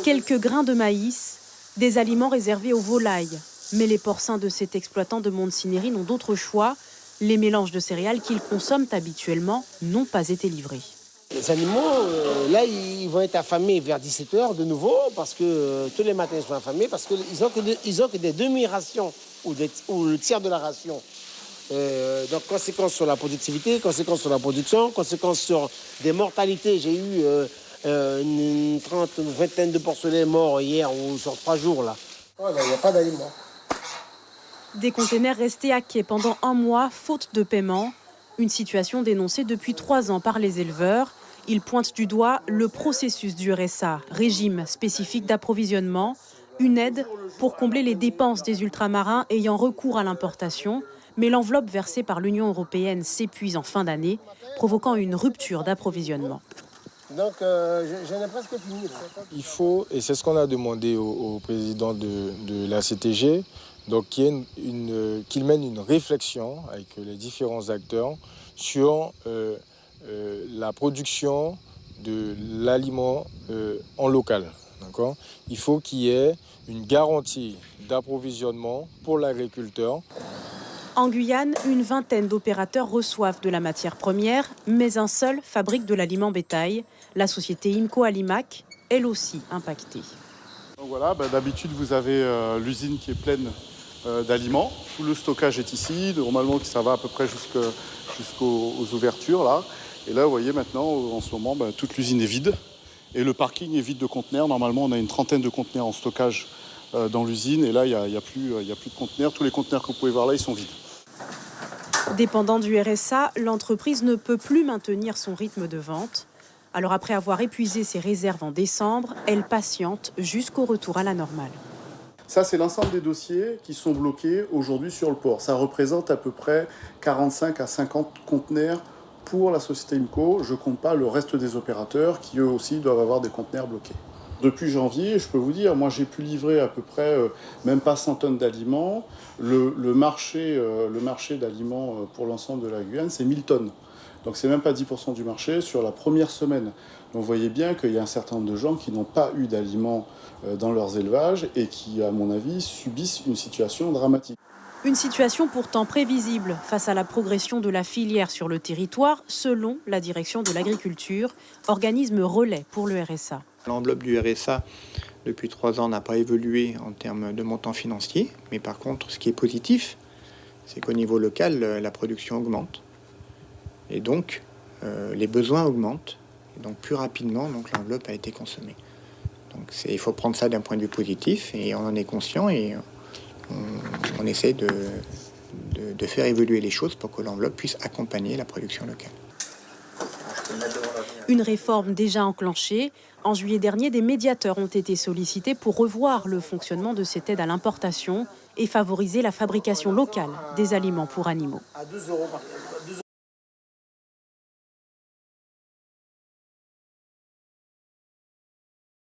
Quelques grains de maïs, des aliments réservés aux volailles. Mais les porcins de cet exploitant de Montsinéry n'ont d'autre choix. Les mélanges de céréales qu'ils consomment habituellement n'ont pas été livrés. Les animaux, là, ils vont être affamés vers 17h de nouveau, parce que tous les matins, ils sont affamés, parce qu'ils ont que des demi-rations ou le tiers de la ration. Donc, conséquence sur la productivité, conséquence sur la production, conséquence sur des mortalités. J'ai eu une vingtaine de porcelets morts hier ou sur 3 jours, là. Voilà, il n'y a pas d'aliments. Des containers restés à quai pendant un mois, faute de paiement. Une situation dénoncée depuis 3 ans par les éleveurs. Ils pointent du doigt le processus du RSA, régime spécifique d'approvisionnement, une aide pour combler les dépenses des ultramarins ayant recours à l'importation. Mais l'enveloppe versée par l'Union européenne s'épuise en fin d'année, provoquant une rupture d'approvisionnement. Donc, j'en ai presque fini. Il faut, et c'est ce qu'on a demandé au président de la CTG, donc qu'il mène une réflexion avec les différents acteurs sur la production de l'aliment en local. D'accord ? Il faut qu'il y ait une garantie d'approvisionnement pour l'agriculteur. En Guyane, une vingtaine d'opérateurs reçoivent de la matière première, mais un seul fabrique de l'aliment bétail. La société IMCO Alimac, elle aussi impactée. Donc voilà, d'habitude, vous avez l'usine qui est pleine d'aliments. Tout le stockage est ici. Normalement, ça va à peu près jusqu'aux ouvertures, là. Et là, vous voyez, maintenant, en ce moment, toute l'usine est vide. Et le parking est vide de conteneurs. Normalement, on a une trentaine de conteneurs en stockage dans l'usine. Et là, il n'y a plus de conteneurs. Tous les conteneurs que vous pouvez voir là, ils sont vides. Dépendant du RSA, l'entreprise ne peut plus maintenir son rythme de vente. Alors après avoir épuisé ses réserves en décembre, elle patiente jusqu'au retour à la normale. Ça, c'est l'ensemble des dossiers qui sont bloqués aujourd'hui sur le port. Ça représente à peu près 45 à 50 conteneurs pour la société IMCO. Je ne compte pas le reste des opérateurs qui, eux aussi, doivent avoir des conteneurs bloqués. Depuis janvier, je peux vous dire, moi j'ai pu livrer à peu près même pas 100 tonnes d'aliments. Le marché d'aliments pour l'ensemble de la Guyane, c'est 1000 tonnes. Donc c'est même pas 10% du marché sur la première semaine. Donc vous voyez bien qu'il y a un certain nombre de gens qui n'ont pas eu d'aliments dans leurs élevages et qui, à mon avis, subissent une situation dramatique. Une situation pourtant prévisible face à la progression de la filière sur le territoire, selon la direction de l'agriculture, organisme relais pour le RSA. L'enveloppe du RSA, depuis 3 ans, n'a pas évolué en termes de montant financier. Mais par contre, ce qui est positif, c'est qu'au niveau local, la production augmente. Et donc, les besoins augmentent. Et donc, plus rapidement, l'enveloppe a été consommée. Donc, il faut prendre ça d'un point de vue positif. Et on en est conscient et on essaie de faire évoluer les choses pour que l'enveloppe puisse accompagner la production locale. Une réforme déjà enclenchée. En juillet dernier, des médiateurs ont été sollicités pour revoir le fonctionnement de cette aide à l'importation et favoriser la fabrication locale des aliments pour animaux. À 12 € par kilo.